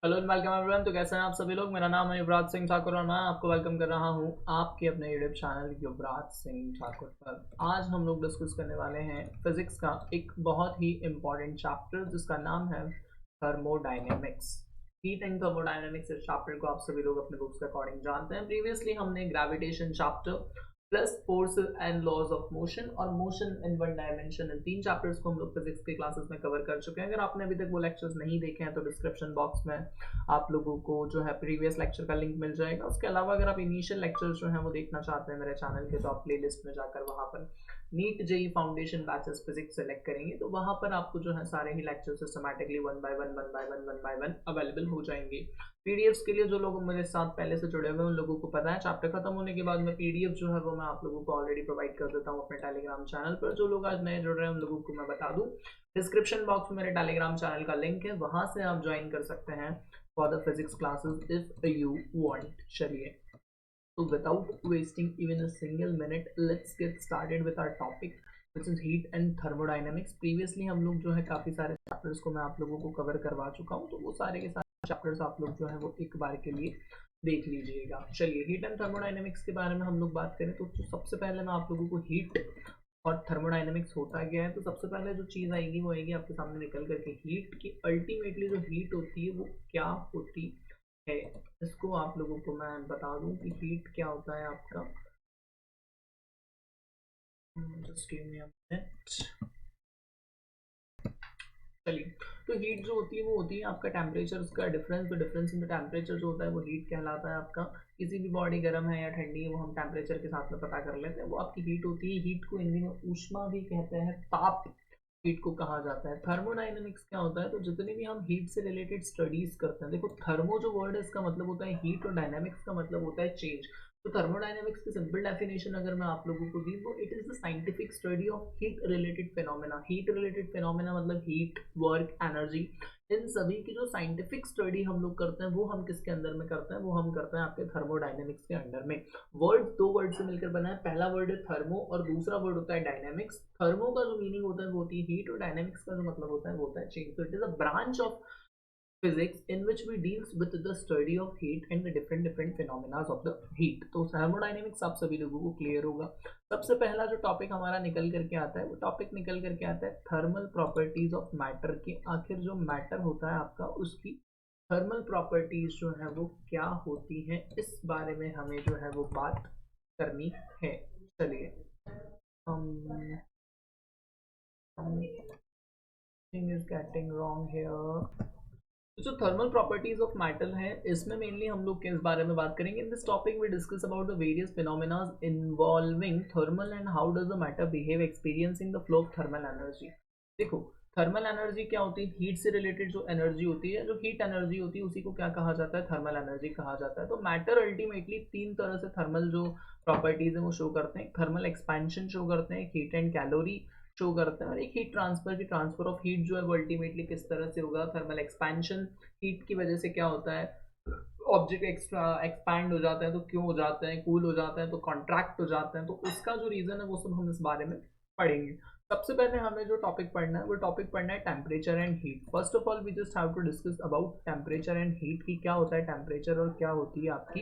Hello and welcome everyone. तो कैसे हैं आप सभी लोग। मेरा नाम है युवराज सिंह ठाकुर और मैं आपको वेलकम कर रहा हूं आपके अपने यूट्यूब चैनल युवराज सिंह ठाकुर पर। आज हम लोग डिस्कस करने वाले हैं फिजिक्स का एक बहुत ही इम्पोर्टेंट चैप्टर जिसका नाम है थर्मोडायनेमिक्स। हीट एंड थर्मोडायनेमिक्स इस चैप्टर को आप सभी लोग अपने बुक्स के अकॉर्डिंग जानते हैं। प्रीवियसली हमने gravitation chapter plus force and laws of motion और मोशन इन वन डायमेंशन, इन तीन चैप्टर्स को हम लोग फिजिक्स के क्लासेस में कवर कर चुके हैं। अगर आपने अभी तक वो लेक्चर्स नहीं देखे हैं तो डिस्क्रिप्शन बॉक्स में आप लोगों को जो है प्रीवियस लेक्चर का लिंक मिल जाएगा। उसके अलावा अगर आप इनिशियल लेक्चर्स जो है वो देखना चाहते हैं मेरे चैनल के, तो आप प्ले लिस्ट में जाकर वहाँ पर NEET JEE foundation batches physics select करेंगे तो वहाँ पर आपको जो है सारे ही lecture systematically one by one available हो जाएंगे। पीडीएफ्स के लिए जो लोग मेरे साथ पहले से जुड़े हुए हैं उन लोगों को पता है, चैप्टर खत्म होने के बाद में पीडीएफ जो है वो मैं आप लोगों को ऑलरेडी प्रोवाइड कर देता हूँ अपने टेलीग्राम चैनल पर। जो लोग आज नए जुड़ रहे हैं उन लोगों को मैं बता दूं, डिस्क्रिप्शन बॉक्स में मेरे टेलीग्राम चैनल का लिंक है, वहां से आप ज्वाइन कर सकते हैं for the physics classes if you want. चलिए, तो without wasting even a single minute, let's get started with our topic which is heat and thermodynamics. previously हम लोग जो है काफ़ी सारे चैप्टर्स को मैं आप लोगों को कवर करवा चुका हूँ, तो वो सारे के सारे चैप्टर्स आप लोग जो है वो एक बार के लिए देख लीजिएगा। चलिए, हीट एंड थर्मोडाइनमिक्स के बारे में हम लोग बात करें तो सबसे पहले मैं आप लोगों को हीट और थर्मोडाइनमिक्स होता क्या है, तो सबसे पहले जो चीज़ आएगी वो आएगी आपके सामने निकल करके हीट की। अल्टीमेटली जो हीट होती है वो क्या होती है, इसको आप लोगों को मैं बता दूं कि हीट क्या होता है आपका। Just give me a minute. चलिए, तो हीट जो होती है वो होती है आपका टेम्परेचर का डिफरेंस। तो डिफरेंस इन द टेम्परेचर जो होता है वो हीट कहलाता है आपका। किसी भी बॉडी गर्म है या ठंडी है वो हम टेम्परेचर के साथ में पता कर लेते हैं, वो आपकी हीट होती है। हीट को हिंदी में ऊष्मा भी कहते हैं, ताप हीट को कहा जाता है। थर्मोडाइनमिक्स क्या होता है, तो जितने भी हम हीट से रिलेटेड स्टडीज करते हैं, देखो थर्मो जो वर्ड है इसका मतलब होता है हीट और डायनामिक्स का मतलब होता है चेंज। तो थर्मोडायनेमिक्स की सिंपल डेफिनेशन अगर मैं आप लोगों को दी तो it is the scientific study of heat related phenomena. Heat related phenomena मतलब हीट, वर्क, एनर्जी, इन सभी की जो साइंटिफिक स्टडी हम लोग करते हैं वो हम किसके अंदर में करते हैं, वो हम करते हैं आपके थर्मोडायनेमिक्स के अंडर में। वर्ड दो वर्ड से मिलकर बना है, पहला वर्ड है थर्मो और दूसरा वर्ड होता है डायनेमिक्स। थर्मो का जो मीनिंग होता है वो होती है हीट और डायनेमिक्स का जो मतलब होता है वो होता है चेंज। तो it is a branch of physics in which we deals with the study of heat and the different phenomena of the heat। तो थर्मोडाइनमिक्स आप सभी लोगों को क्लियर होगा। सबसे पहला जो टॉपिक हमारा निकल करके आता है वो टॉपिक निकल करके आता है थर्मल प्रॉपर्टीज ऑफ मैटर की। आखिर जो मैटर होता है आपका उसकी थर्मल प्रॉपर्टीज जो है वो क्या होती हैं, इस बारे में हमें जो है वो बात करनी है। चलिए, हम something is getting wrong here। जो थर्मल प्रॉपर्टीज ऑफ मैटर है इसमें मेनली हम लोग किस बारे में बात करेंगे। In this topic we discuss about the various phenomena involving thermal and how does the matter behave experiencing the flow of thermal energy. देखो, थर्मल एनर्जी क्या होती है, हीट से रिलेटेड जो एनर्जी होती है, जो हीट एनर्जी होती है उसी को क्या कहा जाता है, थर्मल एनर्जी कहा जाता है। तो मैटर अल्टीमेटली तीन तरह से थर्मल जो प्रॉपर्टीज है वो शो करते हैं। थर्मल एक्सपेंशन शो करते हैं, हीट एंड कैलोरी शो करते हैं, और एक हीट ट्रांसफर की ट्रांसफर ऑफ हीट जो है वो अल्टीमेटली किस तरह से होगा। थर्मल एक्सपेंशन, हीट की वजह से क्या होता है, ऑब्जेक्ट एक्स्ट्रा एक्सपैंड हो जाता है, तो क्यों हो जाते हैं, कूल हो जाते हैं तो कॉन्ट्रैक्ट हो जाते हैं, तो उसका जो रीजन है वो सब हम इस बारे में पढ़ेंगे। सबसे पहले हमें जो टॉपिक पढ़ना है वो टॉपिक पढ़ना है temperature and heat. First of all we just have to discuss about temperature and heat की क्या होता है टेम्परेचर और क्या होती है आपकी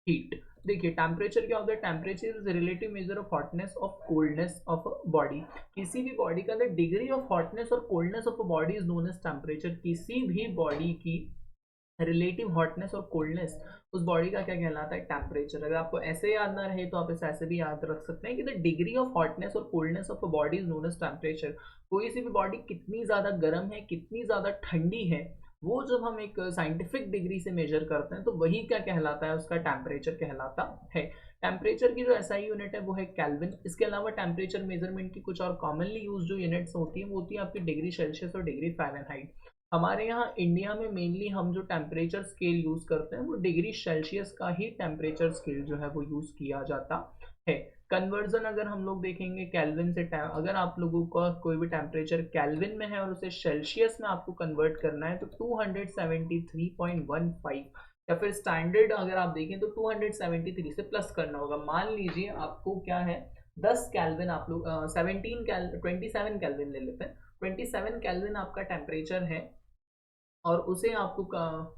हीट। देखिए, टेम्परेचर क्या होता है, temperature is relative measure of hotness of coldness of a body. किसी भी बॉडी का द डिग्री ऑफ हॉटनेस और coldness of a body is known as temperature. किसी भी बॉडी की रिलेटिव हॉटनेस और कोल्डनेस उस बॉडी का क्या कहलाता है, टेम्परेचर। अगर आपको ऐसे याद ना रहे तो आप इसे ऐसे भी याद रख सकते हैं कि द डिग्री ऑफ हॉटनेस और coldness of a body is known as temperature. कोई सी भी बॉडी कितनी ज़्यादा गर्म है, कितनी ज़्यादा ठंडी है, वो जब हम एक साइंटिफिक डिग्री से मेजर करते हैं तो वही क्या कहलाता है, उसका टेम्परेचर कहलाता है। टेम्परेचर की जो एसआई यूनिट है वो है केल्विन। इसके अलावा टेम्परेचर मेजरमेंट की कुछ और कॉमनली यूज जो यूनिट्स होती है वो होती है आपकी डिग्री सेल्सियस और डिग्री फ़ारेनहाइट। हमारे यहाँ इंडिया में मेनली हम जो टेम्परेचर स्केल यूज़ करते हैं वो डिग्री सेल्सियस का ही टेम्परेचर स्केल जो है वो यूज़ किया जाता है। कन्वर्जन अगर हम लोग देखेंगे केल्विन से, अगर आप लोगों का कोई भी टेम्परेचर केल्विन में है और उसे सेल्सियस में आपको कन्वर्ट करना है तो 273.15, या फिर स्टैंडर्ड अगर आप देखें तो 273 से प्लस करना होगा। मान लीजिए आपको क्या है 10 केल्विन, आप लोग 27 केल्विन ले लेते हैं। 27 केल्विन आपका टेम्परेचर है और उसे आपको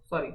सॉरी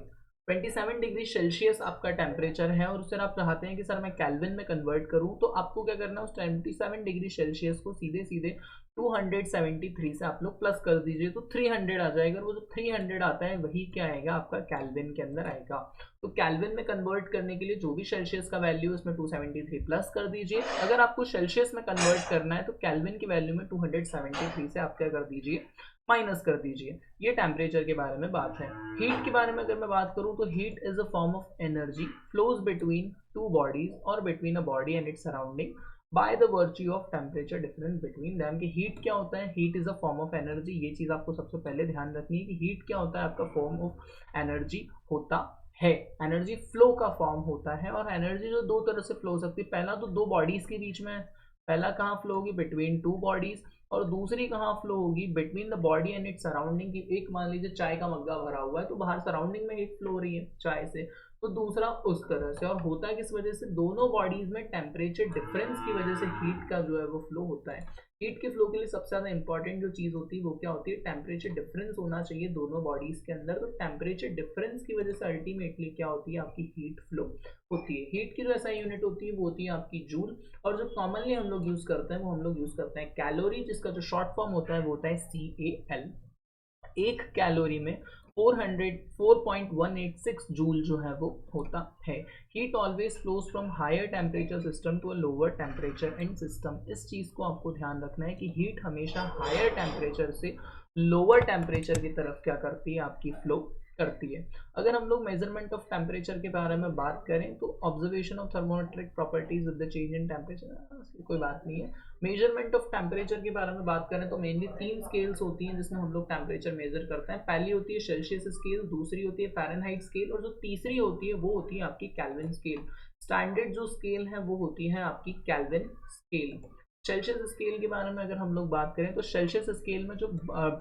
27 डिग्री सेल्सियस आपका टेम्परेचर है और उससे आप चाहते हैं कि सर मैं केल्विन में कन्वर्ट करूं, तो आपको क्या करना है, उस 27 डिग्री सेल्सियस को सीधे सीधे 273 से आप लोग प्लस कर दीजिए तो 300 आ जाएगा। और वो जो 300 आता है वही क्या आएगा, आपका केल्विन के अंदर आएगा। तो केल्विन में कन्वर्ट करने के लिए जो भी सेल्सियस का वैल्यू उसमें 273 प्लस कर दीजिए। अगर आपको सेल्सियस में कन्वर्ट करना है तो केल्विन की वैल्यू में 273 से आप क्या कर दीजिए, माइनस कर दीजिए। ये टेम्परेचर के बारे में बात है। हीट के बारे में अगर मैं बात करूं तो heat is a form of energy flows between two bodies और between a body and its surrounding by the virtue of temperature difference between them. कि हीट क्या होता है, heat is a form of energy. ये चीज आपको सबसे पहले ध्यान रखनी है कि हीट क्या होता है, आपका फॉर्म ऑफ एनर्जी होता है। एनर्जी फ्लो का फॉर्म होता है और एनर्जी जो दो तरह से फ्लो हो सकती है। पहला तो दो बॉडीज के बीच में, पहला कहाँ फ्लो होगी, बिटवीन टू बॉडीज, और दूसरी कहाँ फ्लो होगी, between the body and it surrounding. की एक मान लीजिए चाय का मग्गा भरा हुआ है तो बाहर सराउंडिंग में हीट फ्लो हो रही है चाय से, तो दूसरा उस तरह से। और होता है किस वजह से, दोनों बॉडीज में टेम्परेचर डिफरेंस की वजह से हीट का जो है वो फ्लो होता है। हीट के फ्लो के लिए सबसे ज्यादा इंपॉर्टेंट जो चीज होती है वो क्या होती है, टेम्परेचर डिफरेंस होना चाहिए दोनों बॉडीज के अंदर। तो टेम्परेचर डिफरेंस की वजह से अल्टीमेटली क्या होती है, आपकी हीट फ्लो होती है। हीट की जो ऐसा यूनिट होती है वो होती है आपकी जूल। और जो कॉमनली हम लोग यूज करते हैं वो हम लोग यूज करते हैं कैलोरी, जिसका जो शॉर्ट फॉर्म होता है वो होता है CAL। एक कैलोरी में 4.186 जूल जो है वो होता है। Heat always flows from higher temperature system to a lower temperature and system. इस चीज को आपको ध्यान रखना है कि हीट हमेशा हायर टेम्परेचर से लोअर टेम्परेचर की तरफ क्या करती है, आपकी फ्लो करती है। अगर हम लोग मेजरमेंट ऑफ टेम्परेचर के बारे में बात करें तो observation of thermometric properties with the change in temperature, कोई बात नहीं है। मेजरमेंट ऑफ टेम्परेचर के बारे में बात करें तो मेनली 3 स्केल्स होती हैं जिसमें हम लोग टेम्परेचर मेजर करते हैं। पहली होती है सेल्सियस स्केल, दूसरी होती है फ़ारेनहाइट स्केल, और जो तीसरी होती है वो होती है आपकी केल्विन स्केल। स्टैंडर्ड जो स्केल है वो होती है आपकी केल्विन स्केल। सेल्सियस स्केल के बारे में अगर हम लोग बात करें तो सेल्सियस स्केल में जो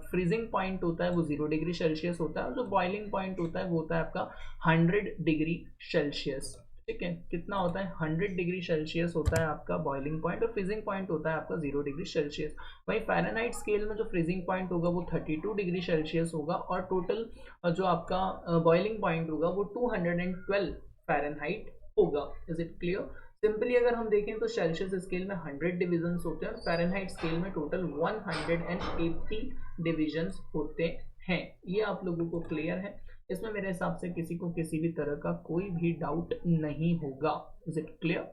फ्रीजिंग पॉइंट होता है वो 0 डिग्री सेल्सियस होता है, और जो बॉइलिंग पॉइंट होता है वो होता है आपका 100 डिग्री सेल्सियस। ठीक है, कितना होता है, 100 डिग्री सेल्सियस होता है आपका बॉइलिंग पॉइंट, और फ्रीजिंग पॉइंट होता है आपका 0 डिग्री सेल्सियस। वहीं फ़ारेनहाइट स्केल में जो फ्रीजिंग पॉइंट होगा वो 32 डिग्री सेल्सियस होगा, और टोटल जो आपका बॉइलिंग पॉइंट होगा वो 212 फ़ारेनहाइट होगा। Is it clear? सिंपली अगर हम देखें तो सेल्सियस स्केल में 100 डिविजन्स होते हैं और फ़ारेनहाइट स्केल में टोटल 180 डिविजन्स होते हैं। ये आप लोगों को क्लियर है? इसमें मेरे हिसाब से किसी को किसी भी तरह का कोई भी डाउट नहीं होगा। Is it clear?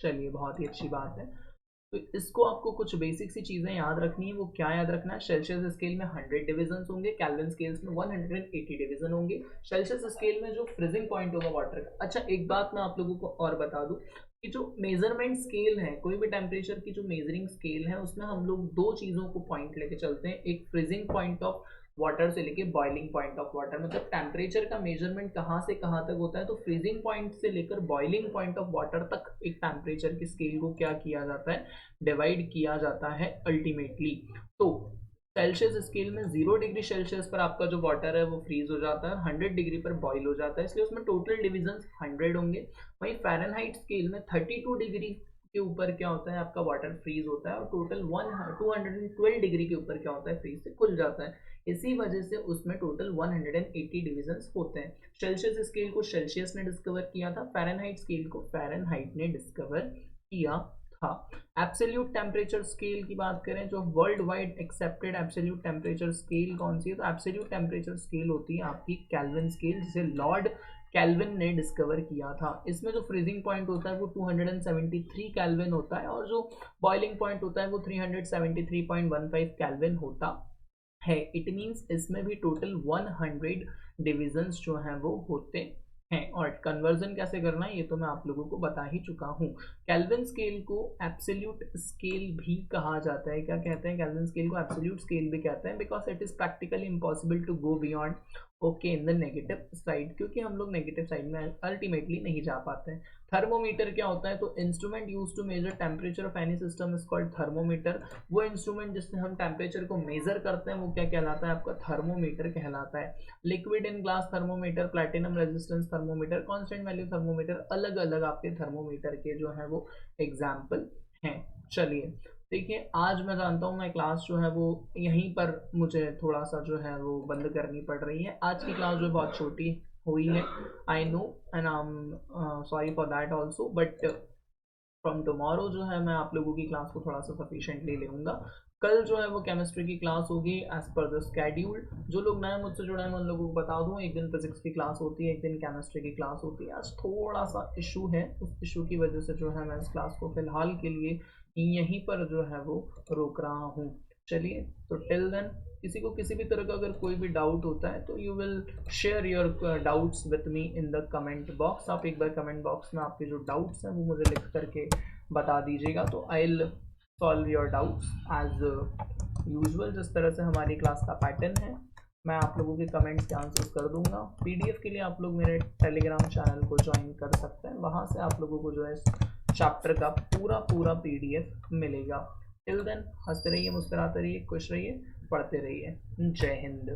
चलिए, बहुत ही अच्छी बात है। तो इसको आपको कुछ बेसिक सी चीजें याद रखनी है। वो क्या याद रखना है, सेल्सियस स्केल में 100 डिविजन होंगे, केल्विन स्केल्स में 180 डिविजन होंगे। सेल्सियस स्केल में जो फ्रीजिंग पॉइंट होगा वाटर का। अच्छा, एक बात मैं आप लोगों को और बता दूं कि जो मेजरमेंट स्केल है, कोई भी टेम्परेचर की जो मेजरिंग स्केल है उसमें हम लोग दो चीजों को पॉइंट लेके चलते हैं। एक फ्रीजिंग पॉइंट ऑफ वाटर से लेके बॉइलिंग पॉइंट ऑफ वाटर, मतलब टेम्परेचर का मेजरमेंट कहाँ से कहाँ तक होता है, तो फ्रीजिंग पॉइंट से लेकर बॉइलिंग पॉइंट ऑफ वाटर तक एक टेम्परेचर की स्केल को क्या किया जाता है, डिवाइड किया जाता है अल्टीमेटली। तो सेल्सियस स्केल में 0 डिग्री सेल्सियस पर आपका जो वाटर है वो फ्रीज हो जाता है, 100 डिग्री पर बॉईल हो जाता है, इसलिए उसमें टोटल डिविजन 100 होंगे। वहीं फ़ारेनहाइट स्केल में 32 डिग्री के ऊपर क्या होता है, आपका वाटर फ्रीज होता है, और टोटल 212 डिग्री के ऊपर क्या होता है, फ्रीज से खुल जाता है। इसी वजह से उसमें टोटल 180 डिविजन्स होते हैं। सेल्सियस स्केल को सेल्सियस ने डिस्कवर किया था, फ़ारेनहाइट स्केल को फ़ारेनहाइट ने डिस्कवर किया था। एब्सोल्यूट टेम्परेचर स्केल की बात करें, जो world wide accepted absolute temperature scale कौन सी है, तो एब्सोल्यूट टेम्परेचर स्केल होती है आपकी केल्विन स्केल, जिसे लॉर्ड केल्विन ने डिस्कवर किया था। इसमें जो फ्रीजिंग पॉइंट होता है वो 273 केल्विन होता है, और जो बॉइलिंग पॉइंट होता है वो 373.15 केल्विन होता है। इट मीन्स इसमें भी टोटल 100 डिविजन्स जो हैं वो होते हैं। और कन्वर्जन कैसे करना है ये तो मैं आप लोगों को बता ही चुका हूँ। केल्विन स्केल को एब्सोल्यूट स्केल भी कहा जाता है। क्या कहते हैं, केल्विन स्केल को एब्सोल्यूट स्केल भी कहते हैं, because it is practically impossible to go beyond okay in the negative side, क्योंकि हम लोग नेगेटिव साइड में अल्टीमेटली नहीं जा पाते हैं। थर्मोमीटर क्या होता है, तो instrument use to measure temperature of any system is called thermometer. वो इंस्ट्रूमेंट जिससे हम टेम्परेचर को मेजर करते हैं वो क्या कहलाता है, आपका थर्मोमीटर कहलाता है। Liquid in glass thermometer, platinum resistance thermometer, constant value thermometer, अलग अलग आपके थर्मोमीटर के जो है वो एग्जाम्पल हैं। चलिए, देखिए आज मैं जानता हूँ मैं क्लास जो है वो यहीं पर मुझे थोड़ा सा जो है वो बंद करनी पड़ रही है। आज की क्लास जो है बहुत छोटी हुई है, I know, and I am sorry for that also, but from tomorrow जो है मैं आप लोगों की क्लास को थोड़ा सा सफिशिएंटली लूँगा। कल जो है वो केमिस्ट्री की क्लास होगी एज पर द स्केड्यूल। जो लोग नए मुझसे जुड़े हैं मैं उन लोगों को बता दूं, एक दिन फिजिक्स की क्लास होती है, एक दिन केमिस्ट्री की क्लास होती है। आज थोड़ा सा इशू है, उस इशू की वजह से जो है मैं इस क्लास को फिलहाल के लिए यहीं पर जो है वो रोक रहा हूँ। चलिए, तो टिल देन किसी को किसी भी तरह का अगर कोई भी डाउट होता है तो you will share your doubts with me in the comment box. आप एक बार कमेंट बॉक्स में आपके जो डाउट्स हैं वो मुझे लिख करके बता दीजिएगा, तो I will solve your doubts as usual. जिस तरह से हमारी क्लास का पैटर्न है, मैं आप लोगों के कमेंट्स के आंसर्स कर दूंगा। पीडीएफ के लिए आप लोग मेरे टेलीग्राम चैनल को ज्वाइन कर सकते हैं, वहाँ से आप लोगों को जो है चैप्टर का पूरा पीडीएफ मिलेगा। टिल देन हंसते रहिए, मुस्कुराते रहिए, खुश रहिए, पढ़ते रहिए। जय हिंद।